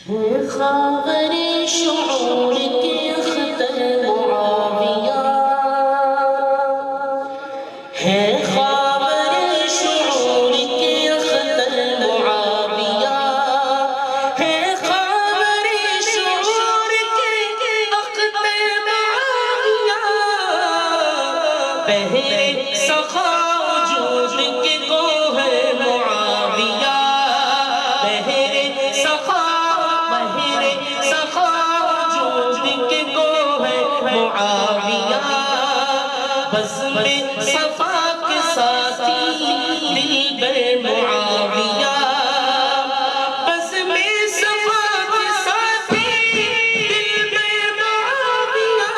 خاور شعور کے اختر معاویہ ہے، خاور شعور کے اختر معاویہ ہے، خاور شعور کے اختر معاویہ بہر سخا وجود کے گوہر معاویہ بہر سخا معاویہ بزم صفا کے ساتھی دلبر معاویہ بزم صفا کے ساتھی دلبر معاویہ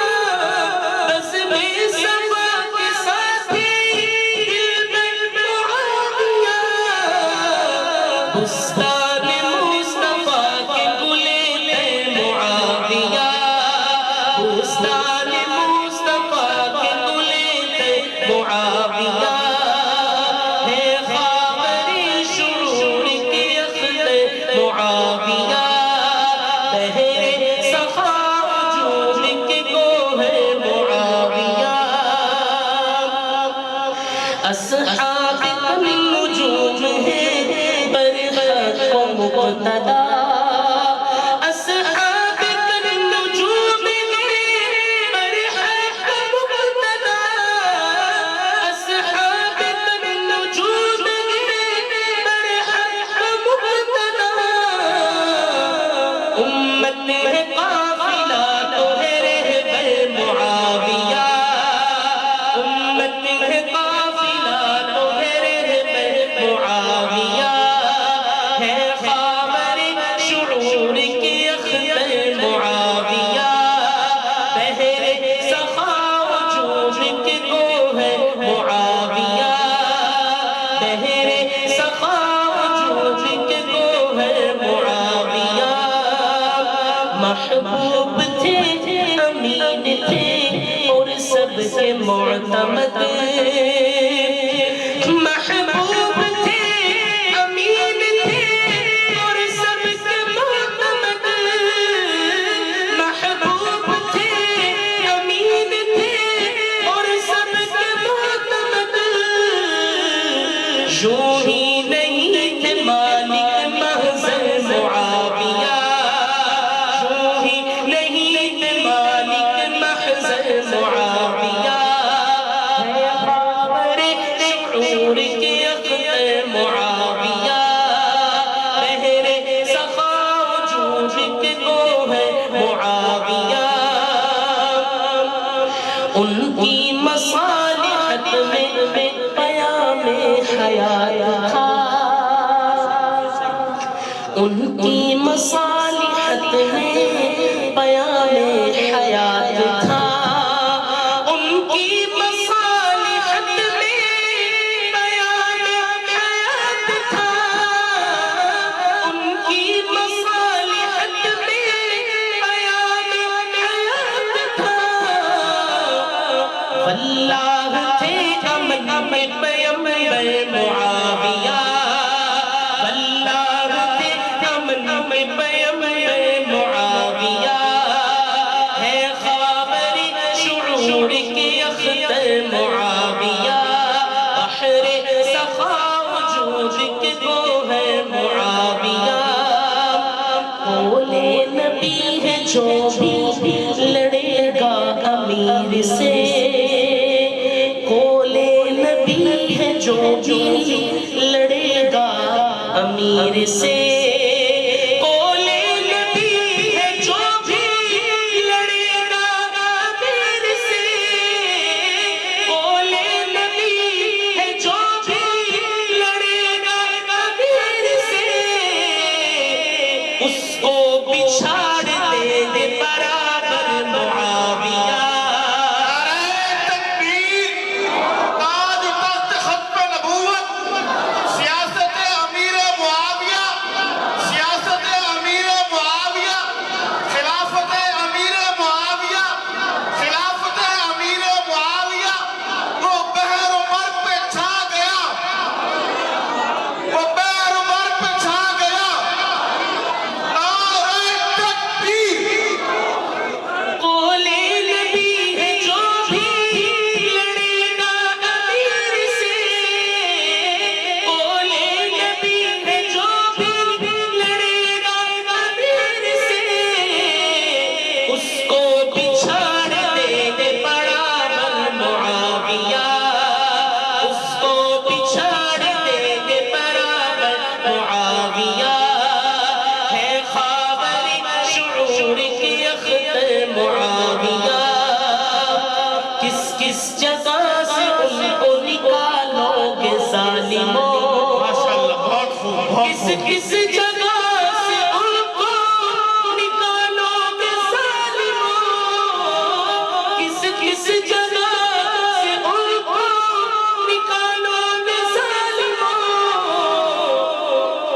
بزم صفا کے ساتھی دلبر معاویہ بستان مصطفیٰ کے گلے معاویہ بستان مصطفیٰ کے گلے معاویہ ہے، خاور شعور کے اختر معاویہ بہر سخا وجود کے گوہر معاویہ اصحاب النجوم ہے برحق و مقتدا محبوب تھے، امین تھے اور سب کے معتمد محبوب تھے، امین تھے اور سب کے معتمد محبوب تھے، امین تھے اور سب کے معتمد یوں ہی نہیں تھے مالک محض معاویہ معاویہ ہے، خاور شعور کے اختر معاویہ بہر سخا وجود کے گوہر معاویہ ان کی مصالحت میں پیام حیات تھا ان کی مصالحت میں پیام حیات تھا واللہ تھے امن میں پیمبر معاویہ واللہ تھے امن میں پیمبر معاویہ ہے، خاور شعور کے اختر معاویہ بحر سخا وجود کے گوہر معاویہ قول نبی ہے جو بھی لڑے گا امیر سے جو بھی لڑے گا امیر سے قول نبی ہے جو بھی لڑے گا امیر سے قول نبی ہے جو بھی لڑے گا امیر سے اس کو بچھاڑ دے برابر معاویہ کس جگہ سے ان کو نکالو گے ظالموں، کس جگہ سے ان کو نکالو گے ظالموں،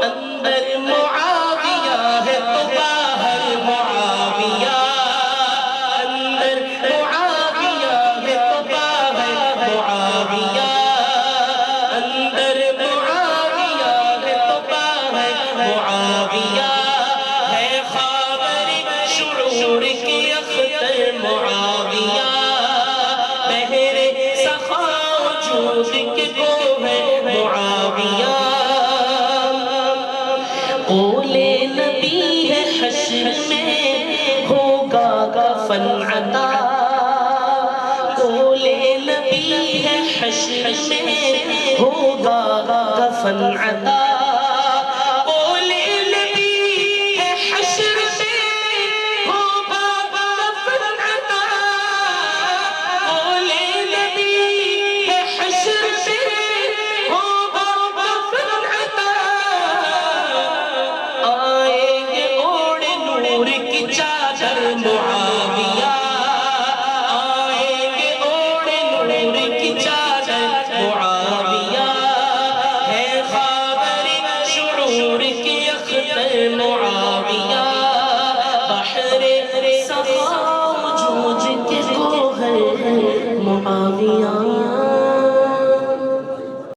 اندر معاویہ ہے تو باہر معاویہ، اندر معاویہ ہے تو باہر معاویہ، اندر معاویہ ہے تو باہر معاویہ، ہے خاور شعور کی اختر معاویہ، بحر سخا وجود کے گوہر معاویہ، قول نبی ہے حشر میں ہوگا کفن عطا، قول نبی ہے حشر میں ہوگا کفن عطا، قول نبی ہے حشر میں ہوگا کفن عطا، قول نبی ہے حشر میں ہوگا کفن عطا، آئیں گے اوڑھ نور کی چادر معاویہ، آئیں گے اوڑھ نور کی چادر معاویہ، ہے خاور شعور کی اختر معاویہ، بحر سخا وجود کے گوہر معاویہ۔